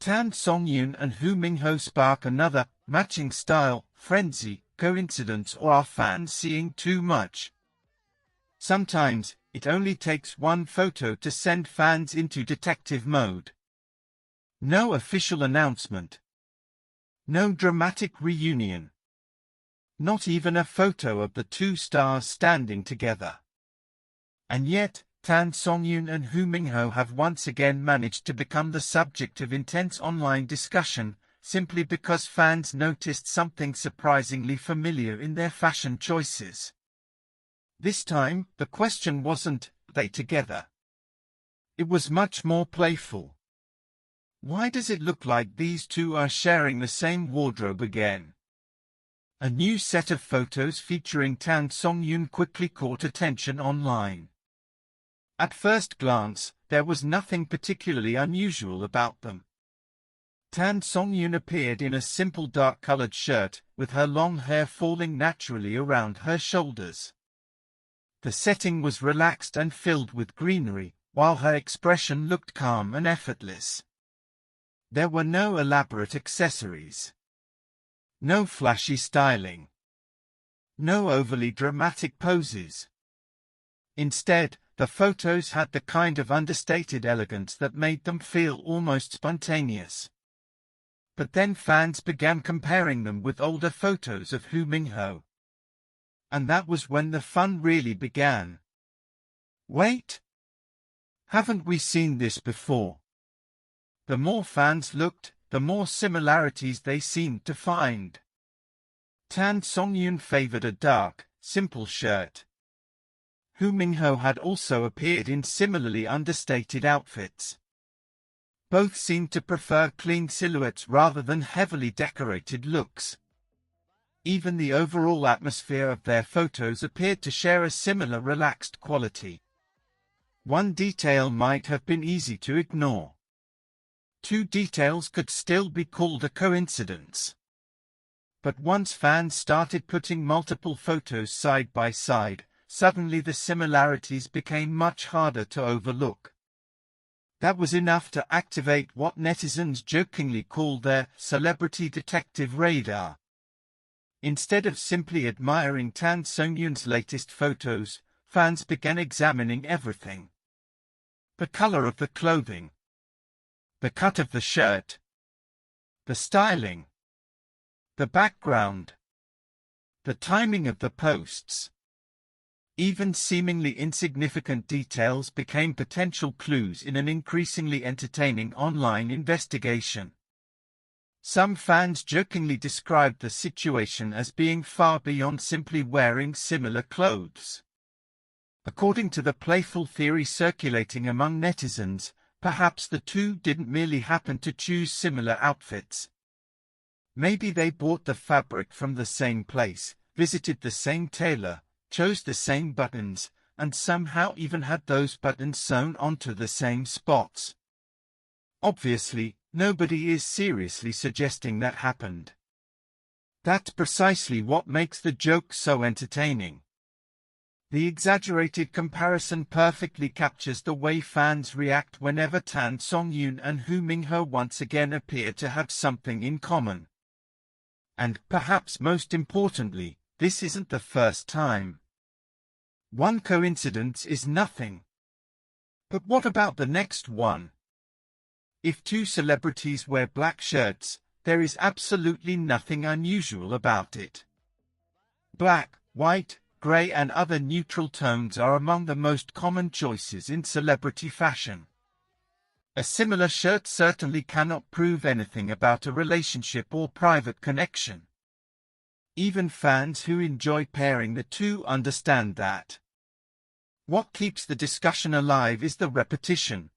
Songyun and Minghao spark another matching style frenzy. Coincidence, or are fans seeing too much? Sometimes it only takes one photo to send fans into detective mode. No official announcement. No dramatic reunion. Not even a photo of the two stars standing together. And yet, Songyun and Minghao have once again managed to become the subject of intense online discussion, simply because fans noticed something surprisingly familiar in their fashion choices. This time, the question wasn't, "Are they together?" It was much more playful. Why does it look like these two are sharing the same wardrobe again? A new set of photos featuring Songyun quickly caught attention online. At first glance, there was nothing particularly unusual about them. Songyun appeared in a simple dark-colored shirt, with her long hair falling naturally around her shoulders. The setting was relaxed and filled with greenery, while her expression looked calm and effortless. There were no elaborate accessories. No flashy styling. No overly dramatic poses. Instead, the photos had the kind of understated elegance that made them feel almost spontaneous. But then fans began comparing them with older photos of Minghao. And that was when the fun really began. Wait! Haven't we seen this before? The more fans looked, the more similarities they seemed to find. Songyun favored a dark, simple shirt. Minghao had also appeared in similarly understated outfits. Both seemed to prefer clean silhouettes rather than heavily decorated looks. Even the overall atmosphere of their photos appeared to share a similar relaxed quality. One detail might have been easy to ignore. Two details could still be called a coincidence. But once fans started putting multiple photos side by side, suddenly the similarities became much harder to overlook. That was enough to activate what netizens jokingly call their celebrity detective radar. Instead of simply admiring Songyun's latest photos, fans began examining everything. The color of the clothing. The cut of the shirt. The styling. The background. The timing of the posts. Even seemingly insignificant details became potential clues in an increasingly entertaining online investigation. Some fans jokingly described the situation as being far beyond simply wearing similar clothes. According to the playful theory circulating among netizens, perhaps the two didn't merely happen to choose similar outfits. Maybe they bought the fabric from the same place, visited the same tailor, chose the same buttons, and somehow even had those buttons sewn onto the same spots. Obviously, nobody is seriously suggesting that happened. That's precisely what makes the joke so entertaining. The exaggerated comparison perfectly captures the way fans react whenever Songyun and Minghao once again appear to have something in common. And, perhaps most importantly, this isn't the first time. One coincidence is nothing. But what about the next one? If two celebrities wear black shirts, there is absolutely nothing unusual about it. Black, white, grey and other neutral tones are among the most common choices in celebrity fashion. A similar shirt certainly cannot prove anything about a relationship or private connection. Even fans who enjoy pairing the two understand that. What keeps the discussion alive is the repetition.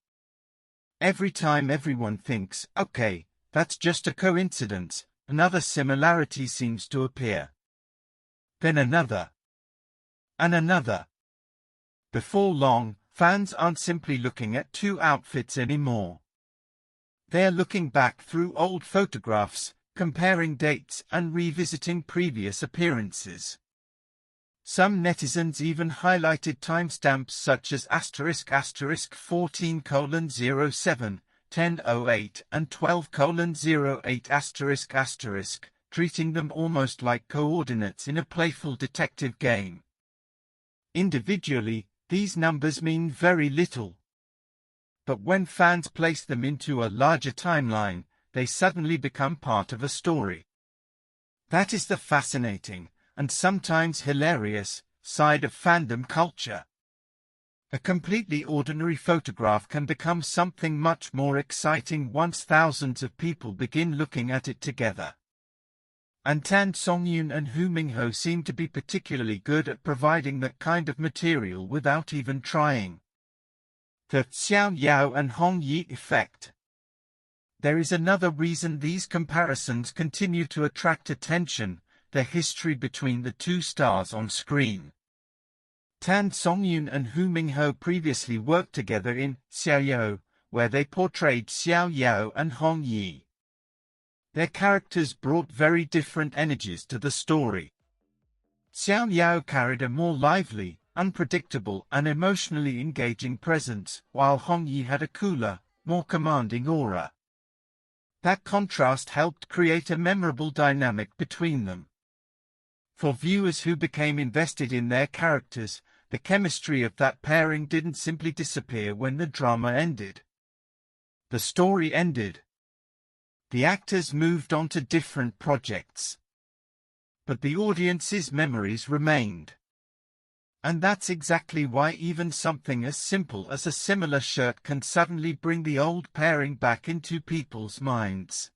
Every time everyone thinks, okay, that's just a coincidence, another similarity seems to appear. Then another. And another. Before long, fans aren't simply looking at two outfits anymore. They're looking back through old photographs, comparing dates and revisiting previous appearances. Some netizens even highlighted timestamps such as ***14:07, 10:08 and 12:08***, treating them almost like coordinates in a playful detective game. Individually, these numbers mean very little. But when fans place them into a larger timeline, they suddenly become part of a story. That is the fascinating, and sometimes hilarious, side of fandom culture. A completely ordinary photograph can become something much more exciting once thousands of people begin looking at it together. And Songyun and Minghao seem to be particularly good at providing that kind of material without even trying. The Xiao Yao and Hong Yi effect. There is another reason these comparisons continue to attract attention: the history between the two stars on screen. Songyun and Minghao previously worked together in Xiao Yao, where they portrayed Xiao Yao and Hong Yi. Their characters brought very different energies to the story. Xiao Yao carried a more lively, unpredictable and emotionally engaging presence, while Hong Yi had a cooler, more commanding aura. That contrast helped create a memorable dynamic between them. For viewers who became invested in their characters, the chemistry of that pairing didn't simply disappear when the drama ended. The story ended. The actors moved on to different projects. But the audience's memories remained. And that's exactly why even something as simple as a similar shirt can suddenly bring the old pairing back into people's minds.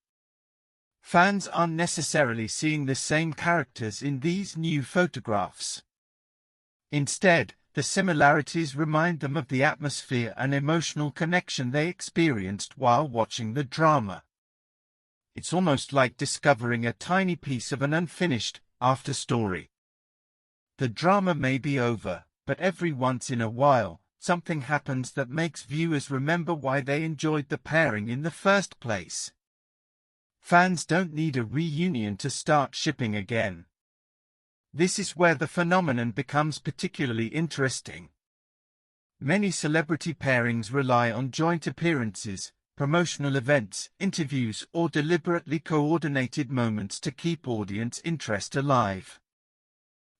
Fans aren't necessarily seeing the same characters in these new photographs. Instead, the similarities remind them of the atmosphere and emotional connection they experienced while watching the drama. It's almost like discovering a tiny piece of an unfinished after-story. The drama may be over, but every once in a while, something happens that makes viewers remember why they enjoyed the pairing in the first place. Fans don't need a reunion to start shipping again. This is where the phenomenon becomes particularly interesting. Many celebrity pairings rely on joint appearances, promotional events, interviews, or deliberately coordinated moments to keep audience interest alive.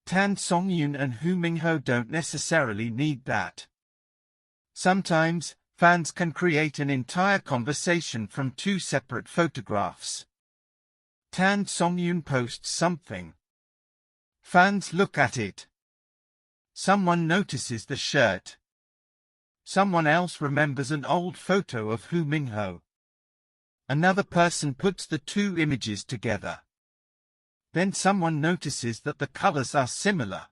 Songyun and Minghao don't necessarily need that. Sometimes, fans can create an entire conversation from two separate photographs. Songyun posts something. Fans look at it. Someone notices the shirt. Someone else remembers an old photo of Minghao. Another person puts the two images together. Then someone notices that the colors are similar.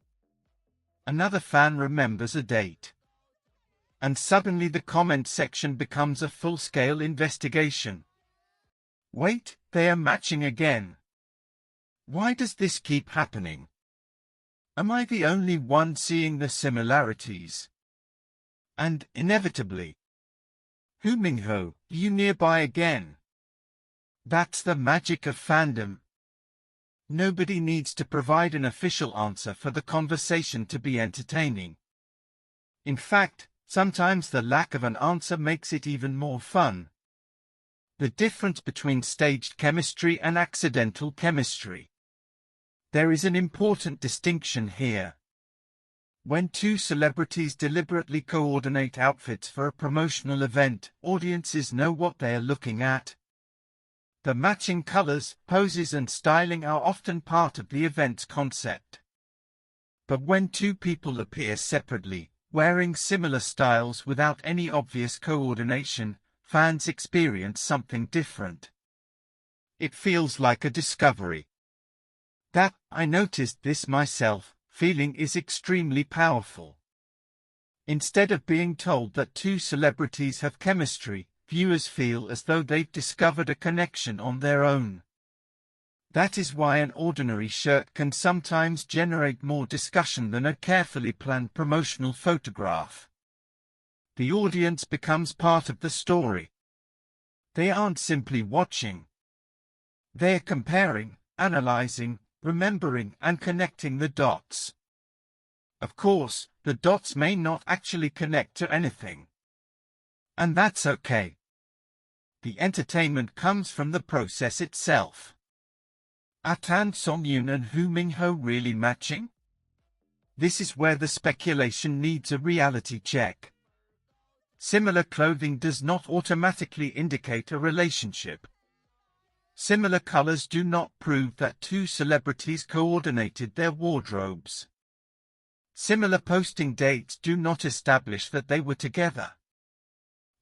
Another fan remembers a date. And suddenly the comment section becomes a full-scale investigation. Wait, they are matching again. Why does this keep happening? Am I the only one seeing the similarities? And, inevitably, Minghao, you nearby again? That's the magic of fandom. Nobody needs to provide an official answer for the conversation to be entertaining. In fact, sometimes the lack of an answer makes it even more fun. The difference between staged chemistry and accidental chemistry. There is an important distinction here. When two celebrities deliberately coordinate outfits for a promotional event, audiences know what they are looking at. The matching colors, poses and styling are often part of the event's concept. But when two people appear separately, wearing similar styles without any obvious coordination, fans experience something different. It feels like a discovery. That, I noticed this myself, feeling is extremely powerful. Instead of being told that two celebrities have chemistry, viewers feel as though they've discovered a connection on their own. That is why an ordinary shirt can sometimes generate more discussion than a carefully planned promotional photograph. The audience becomes part of the story. They aren't simply watching. They're comparing, analyzing, remembering and connecting the dots. Of course, the dots may not actually connect to anything. And that's okay. the entertainment comes from the process itself. Are Songyun and Minghao really matching? This is where the speculation needs a reality check. Similar clothing does not automatically indicate a relationship. Similar colors do not prove that two celebrities coordinated their wardrobes. Similar posting dates do not establish that they were together.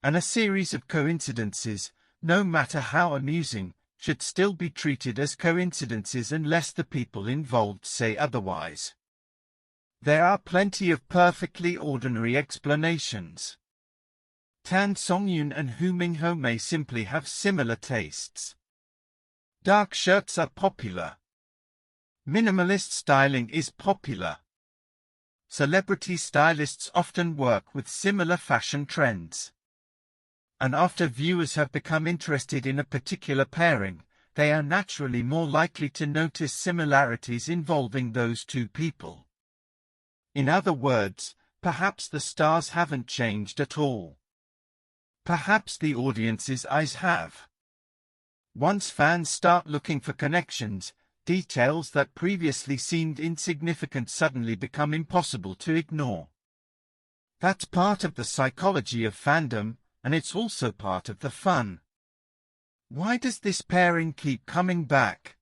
And a series of coincidences, no matter how amusing, should still be treated as coincidences unless the people involved say otherwise. There are plenty of perfectly ordinary explanations. Songyun and Minghao may simply have similar tastes. Dark shirts are popular. Minimalist styling is popular. Celebrity stylists often work with similar fashion trends. And after viewers have become interested in a particular pairing, they are naturally more likely to notice similarities involving those two people. In other words, perhaps the stars haven't changed at all. Perhaps the audience's eyes have. Once fans start looking for connections, details that previously seemed insignificant suddenly become impossible to ignore. That's part of the psychology of fandom, and it's also part of the fun. Why does this pairing keep coming back?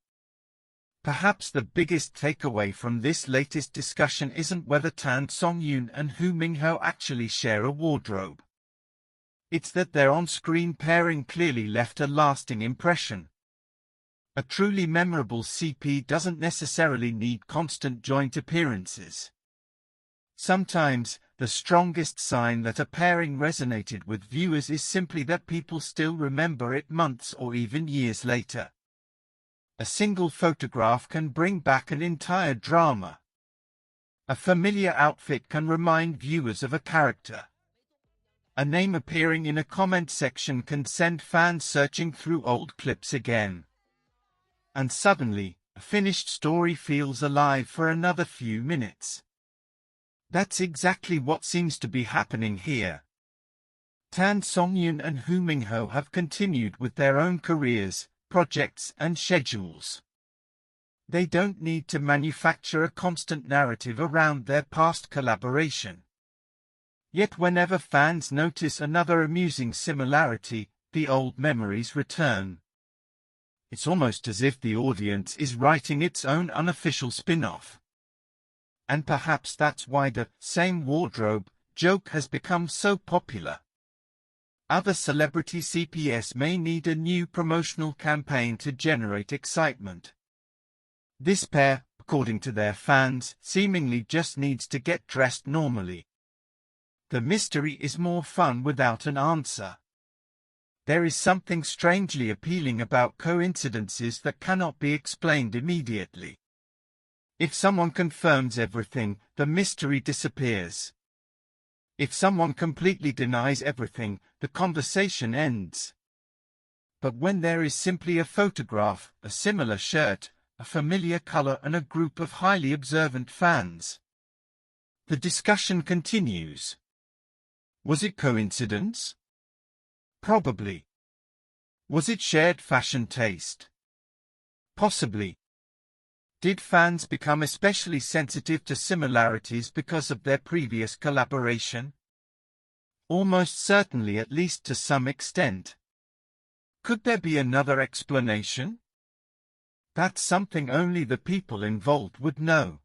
Perhaps the biggest takeaway from this latest discussion isn't whether Songyun and Minghao actually share a wardrobe. It's that their on-screen pairing clearly left a lasting impression. A truly memorable CP doesn't necessarily need constant joint appearances. Sometimes, the strongest sign that a pairing resonated with viewers is simply that people still remember it months or even years later. A single photograph can bring back an entire drama. A familiar outfit can remind viewers of a character. A name appearing in a comment section can send fans searching through old clips again. And suddenly, a finished story feels alive for another few minutes. That's exactly what seems to be happening here. Songyun and Minghao have continued with their own careers, projects and schedules. They don't need to manufacture a constant narrative around their past collaboration. Yet whenever fans notice another amusing similarity, the old memories return. It's almost as if the audience is writing its own unofficial spin-off. And perhaps that's why the same wardrobe joke has become so popular. Other celebrity CPS may need a new promotional campaign to generate excitement. This pair, according to their fans, seemingly just needs to get dressed normally. The mystery is more fun without an answer. There is something strangely appealing about coincidences that cannot be explained immediately. If someone confirms everything, the mystery disappears. If someone completely denies everything, the conversation ends. But when there is simply a photograph, a similar shirt, a familiar color and a group of highly observant fans, the discussion continues. Was it coincidence? Probably. Was it shared fashion taste? Possibly. Did fans become especially sensitive to similarities because of their previous collaboration? Almost certainly, at least to some extent. Could there be another explanation? That's something only the people involved would know.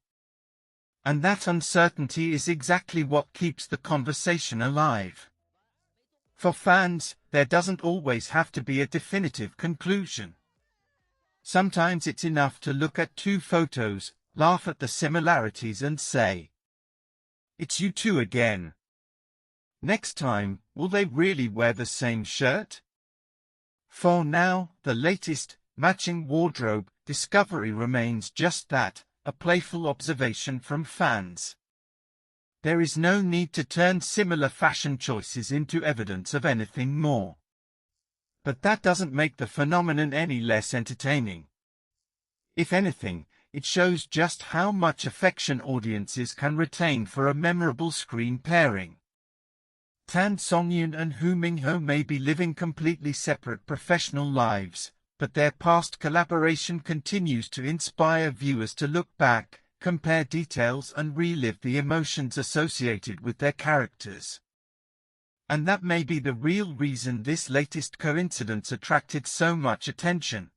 And that uncertainty is exactly what keeps the conversation alive. For fans, there doesn't always have to be a definitive conclusion. Sometimes it's enough to look at two photos, laugh at the similarities and say, "It's you two again." Next time, will they really wear the same shirt? For now, the latest, matching wardrobe discovery remains just that, a playful observation from fans. There is no need to turn similar fashion choices into evidence of anything more. But that doesn't make the phenomenon any less entertaining. If anything, it shows just how much affection audiences can retain for a memorable screen pairing. Songyun and Minghao may be living completely separate professional lives, but their past collaboration continues to inspire viewers to look back, compare details and relive the emotions associated with their characters. And that may be the real reason this latest coincidence attracted so much attention.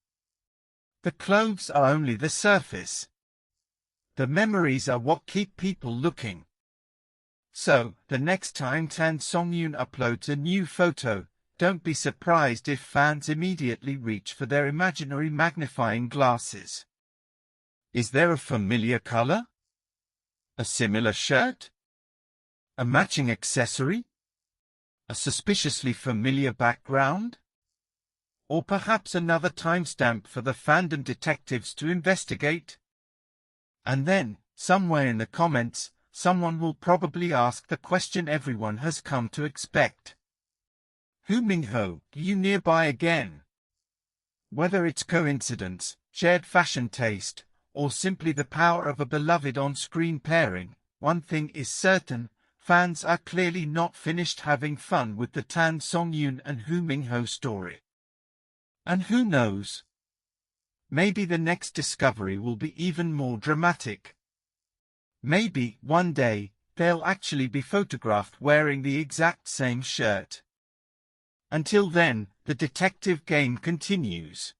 The clothes are only the surface. The memories are what keep people looking. So, the next time Songyun uploads a new photo, don't be surprised if fans immediately reach for their imaginary magnifying glasses. Is there a familiar color? A similar shirt? A matching accessory? A suspiciously familiar background? Or perhaps another timestamp for the fandom detectives to investigate? And then, somewhere in the comments, someone will probably ask the question everyone has come to expect. Minghao, are you nearby again? Whether it's coincidence, shared fashion taste, or simply the power of a beloved on-screen pairing, one thing is certain, fans are clearly not finished having fun with the Songyun and Minghao story. And who knows? Maybe the next discovery will be even more dramatic. Maybe, one day, they'll actually be photographed wearing the exact same shirt. Until then, the detective game continues.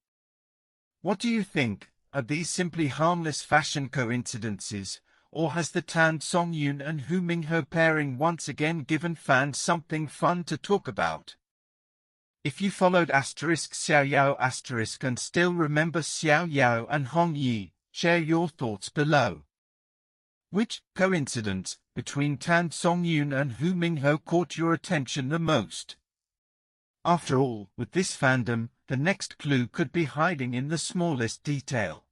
What do you think? Are these simply harmless fashion coincidences, or has the Songyun and Minghao pairing once again given fans something fun to talk about? If you followed Xiao Yao and still remember Xiao Yao and Hong Yi, share your thoughts below. Which coincidence between Songyun and Minghao caught your attention the most? After all, with this fandom, the next clue could be hiding in the smallest detail.